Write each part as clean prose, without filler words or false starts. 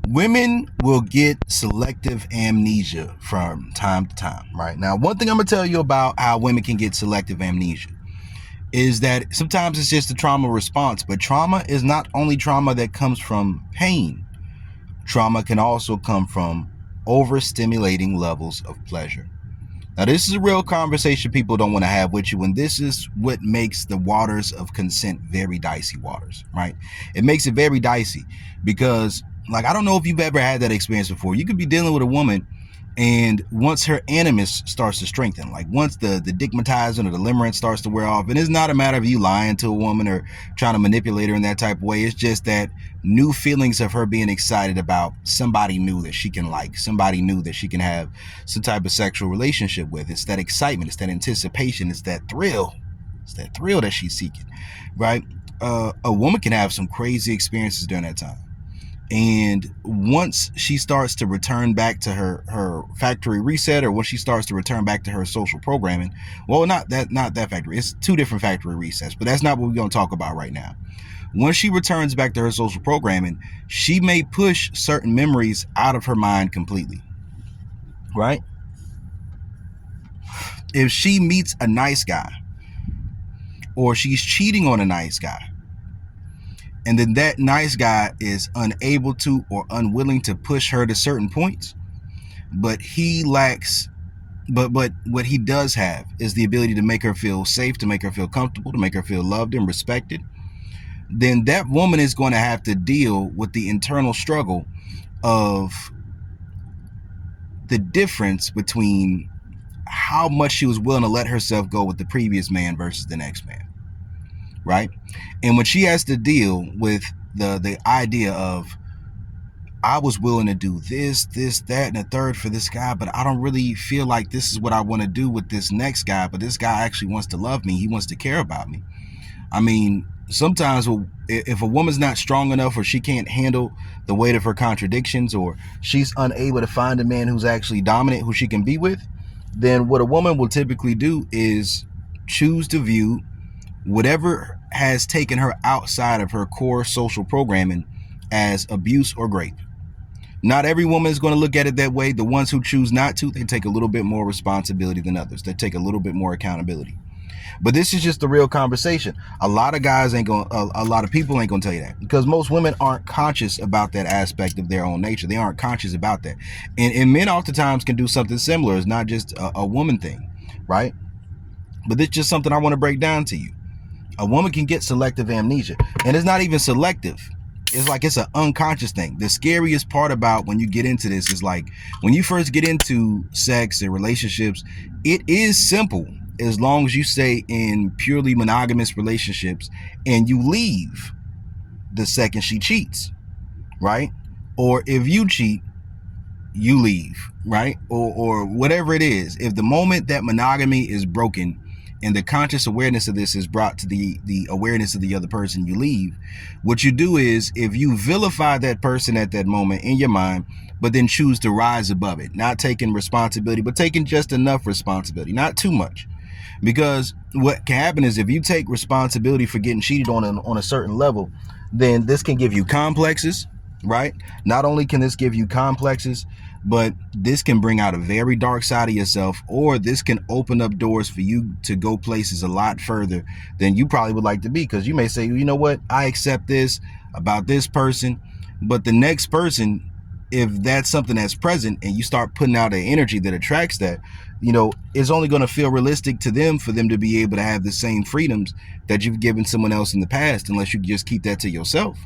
Women will get selective amnesia from time to time, right? Now, one thing I'm going to tell you about how women can get selective amnesia is that sometimes it's just a trauma response, but trauma is not only trauma that comes from pain. Trauma can also come from overstimulating levels of pleasure. Now, this is a real conversation people don't want to have with you, and this is what makes the waters of consent very dicey waters, right? It makes it very dicey because, like, I don't know if you've ever had that experience before. You could be dealing with a woman, and once her animus starts to strengthen, like once the digmatizing or the limerence starts to wear off, and it's not a matter of you lying to a woman or trying to manipulate her in that type of way. It's just that new feelings of her being excited about somebody new that she can like, somebody new that she can have some type of sexual relationship with. It's that excitement, it's that anticipation, it's that thrill. It's that thrill that she's seeking, right? A woman can have some crazy experiences during that time. And once she starts to return back to her factory reset, or once she starts to return back to her social programming, well, not that factory, it's two different factory resets, but that's not what we're going to talk about right now. Once she returns back to her social programming, she may push certain memories out of her mind completely, right? If she meets a nice guy, or she's cheating on a nice guy, and then that nice guy is unable to or unwilling to push her to certain points, but he lacks, but what he does have is the ability to make her feel safe, to make her feel comfortable, to make her feel loved and respected, then that woman is going to have to deal with the internal struggle of the difference between how much she was willing to let herself go with the previous man versus the next man, right? And when she has to deal with the idea of, I was willing to do this, that, and the third for this guy, but I don't really feel like this is what I want to do with this next guy, but this guy actually wants to love me. He wants to care about me. I mean, sometimes if a woman's not strong enough, or she can't handle the weight of her contradictions, or she's unable to find a man who's actually dominant, who she can be with, then what a woman will typically do is choose to view whatever has taken her outside of her core social programming as abuse or rape. Not every woman is going to look at it that way. The ones who choose not to, they take a little bit more responsibility than others. They take a little bit more accountability. But this is just the real conversation. A lot of guys ain't going, a lot of people ain't going to tell you that, because most women aren't conscious about that aspect of their own nature. They aren't conscious about that. And men oftentimes can do something similar. It's not just a woman thing, right? But it's just something I want to break down to you. A woman can get selective amnesia, and it's not even selective. It's like it's an unconscious thing. The scariest part about when you get into this is, like, when you first get into sex and relationships, it is simple as long as you stay in purely monogamous relationships and you leave the second she cheats, right? Or if you cheat, you leave, right? Or whatever it is. If the moment that monogamy is broken and the conscious awareness of this is brought to the awareness of the other person, you leave. What you do is, if you vilify that person at that moment in your mind, but then choose to rise above it, not taking responsibility, but taking just enough responsibility, not too much. Because what can happen is, if you take responsibility for getting cheated on a certain level, then this can give you complexes, right? Not only can this give you complexes, but this can bring out a very dark side of yourself, or this can open up doors for you to go places a lot further than you probably would like to be. Because you may say, you know what, I accept this about this person, but the next person, if that's something that's present and you start putting out an energy that attracts that, it's only going to feel realistic to them for them to be able to have the same freedoms that you've given someone else in the past, unless you just keep that to yourself.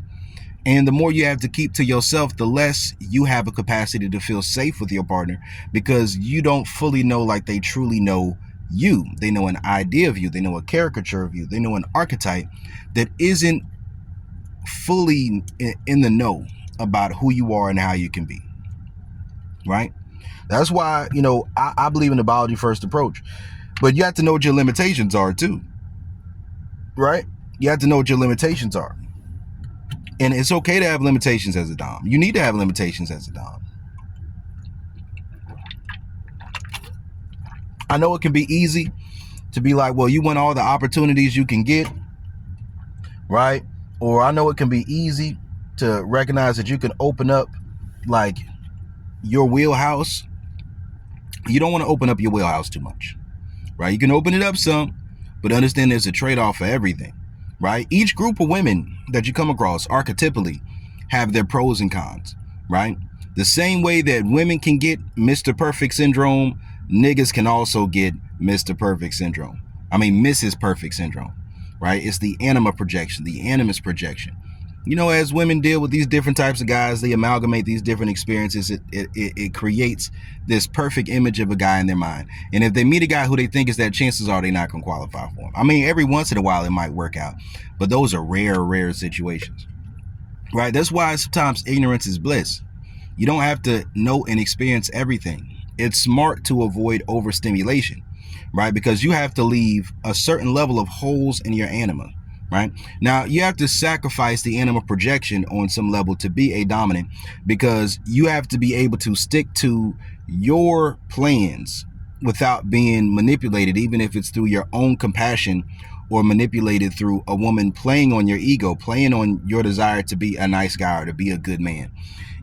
And the more you have to keep to yourself, the less you have a capacity to feel safe with your partner, because you don't fully know like they truly know you. They know an idea of you. They know a caricature of you. They know an archetype that isn't fully in the know about who you are and how you can be, right? That's why, I believe in the biology first approach, but you have to know what your limitations are too, right? You have to know what your limitations are. And it's okay to have limitations as a dom. You need to have limitations as a dom. I know it can be easy to be like, well, you want all the opportunities you can get, right? Or I know it can be easy to recognize that you can open up like your wheelhouse, you don't want to open up your wheelhouse too much, right? You can open it up some, but understand there's a trade-off for everything, right? Each group of women that you come across archetypically have their pros and cons, right? The same way that women can get Mr. Perfect syndrome, niggas can also get Mr. Perfect syndrome. I mean, Mrs. Perfect syndrome, right? It's the anima projection, the animus projection. You know, as women deal with these different types of guys, they amalgamate these different experiences. It creates this perfect image of a guy in their mind. And if they meet a guy who they think is that, chances are they're not going to qualify for him. I mean, every once in a while it might work out, but those are rare situations, right? That's why sometimes ignorance is bliss. You don't have to know and experience everything. It's smart to avoid overstimulation, right? Because you have to leave a certain level of holes in your anima. Right now, you have to sacrifice the anima projection on some level to be a dominant, because you have to be able to stick to your plans without being manipulated, even if it's through your own compassion or manipulated through a woman playing on your ego, playing on your desire to be a nice guy or to be a good man.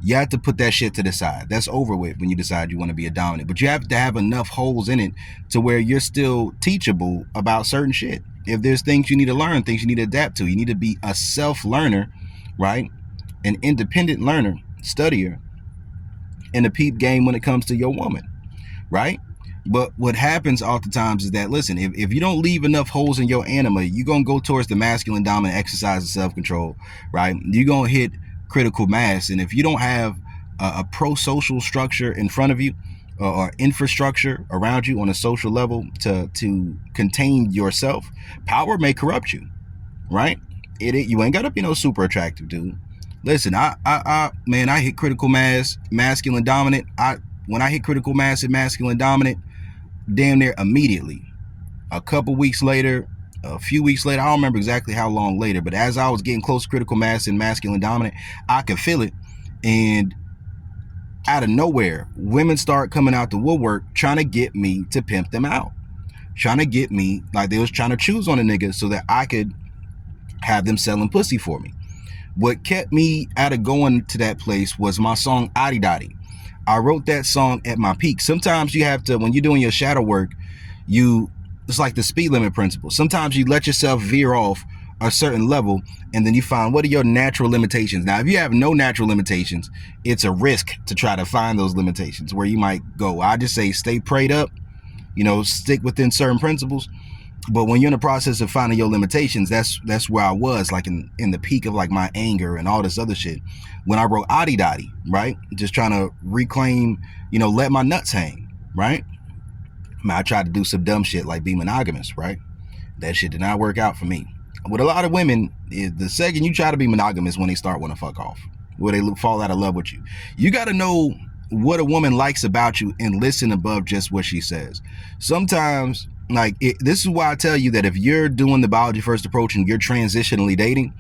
You have to put that shit to the side. That's over with when you decide you want to be a dominant. But you have to have enough holes in it to where you're still teachable about certain shit. If there's things you need to learn, things you need to adapt to, you need to be a self-learner, right? An independent learner, studier in the peep game when it comes to your woman, right? But what happens oftentimes is that, listen, if you don't leave enough holes in your anima, you're going to go towards the masculine dominant exercise of self-control, right? You're going to hit critical mass. And if you don't have a pro-social structure in front of you, or infrastructure around you on a social level to contain yourself, power may corrupt you, right? You ain't gotta be no super attractive dude. Listen, I hit critical mass, masculine dominant. When I hit critical mass and masculine dominant, damn near immediately. A couple weeks later, a few weeks later, I don't remember exactly how long later, but as I was getting close to critical mass and masculine dominant, I could feel it. And out of nowhere, women start coming out the woodwork trying to get me to pimp them out, trying to get me, like they was trying to choose on a nigga so that I could have them selling pussy for me. What kept me out of going to that place was my song Adi Dotty. I wrote that song at my peak. Sometimes you have to, when you're doing your shadow work, it's like the speed limit principle. Sometimes you let yourself veer off a certain level, and then you find, what are your natural limitations? Now, if you have no natural limitations, it's a risk to try to find those limitations where you might go. I just say stay prayed up, stick within certain principles. But when you're in the process of finding your limitations, that's where I was, like in the peak of like my anger and all this other shit. When I wrote Adi Dotty, right? Just trying to reclaim, let my nuts hang, right? I tried to do some dumb shit like be monogamous, right? That shit did not work out for me. With a lot of women, the second you try to be monogamous, when they start want to fuck off, where they fall out of love with you. You got to know what a woman likes about you and listen above just what she says. Sometimes, this is why I tell you that if you're doing the biology first approach and you're transitionally dating,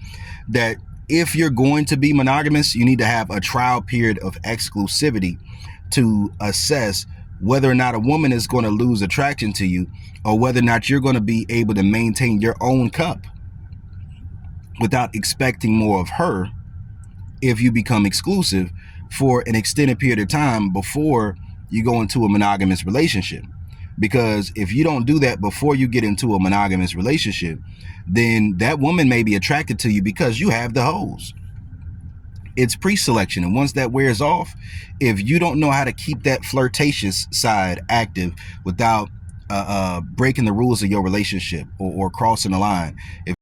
that if you're going to be monogamous, you need to have a trial period of exclusivity to assess whether or not a woman is going to lose attraction to you, or whether or not you're going to be able to maintain your own cup without expecting more of her if you become exclusive for an extended period of time before you go into a monogamous relationship. Because if you don't do that before you get into a monogamous relationship, then that woman may be attracted to you because you have the hoes. It's pre-selection, and once that wears off, if you don't know how to keep that flirtatious side active without breaking the rules of your relationship or crossing the line, if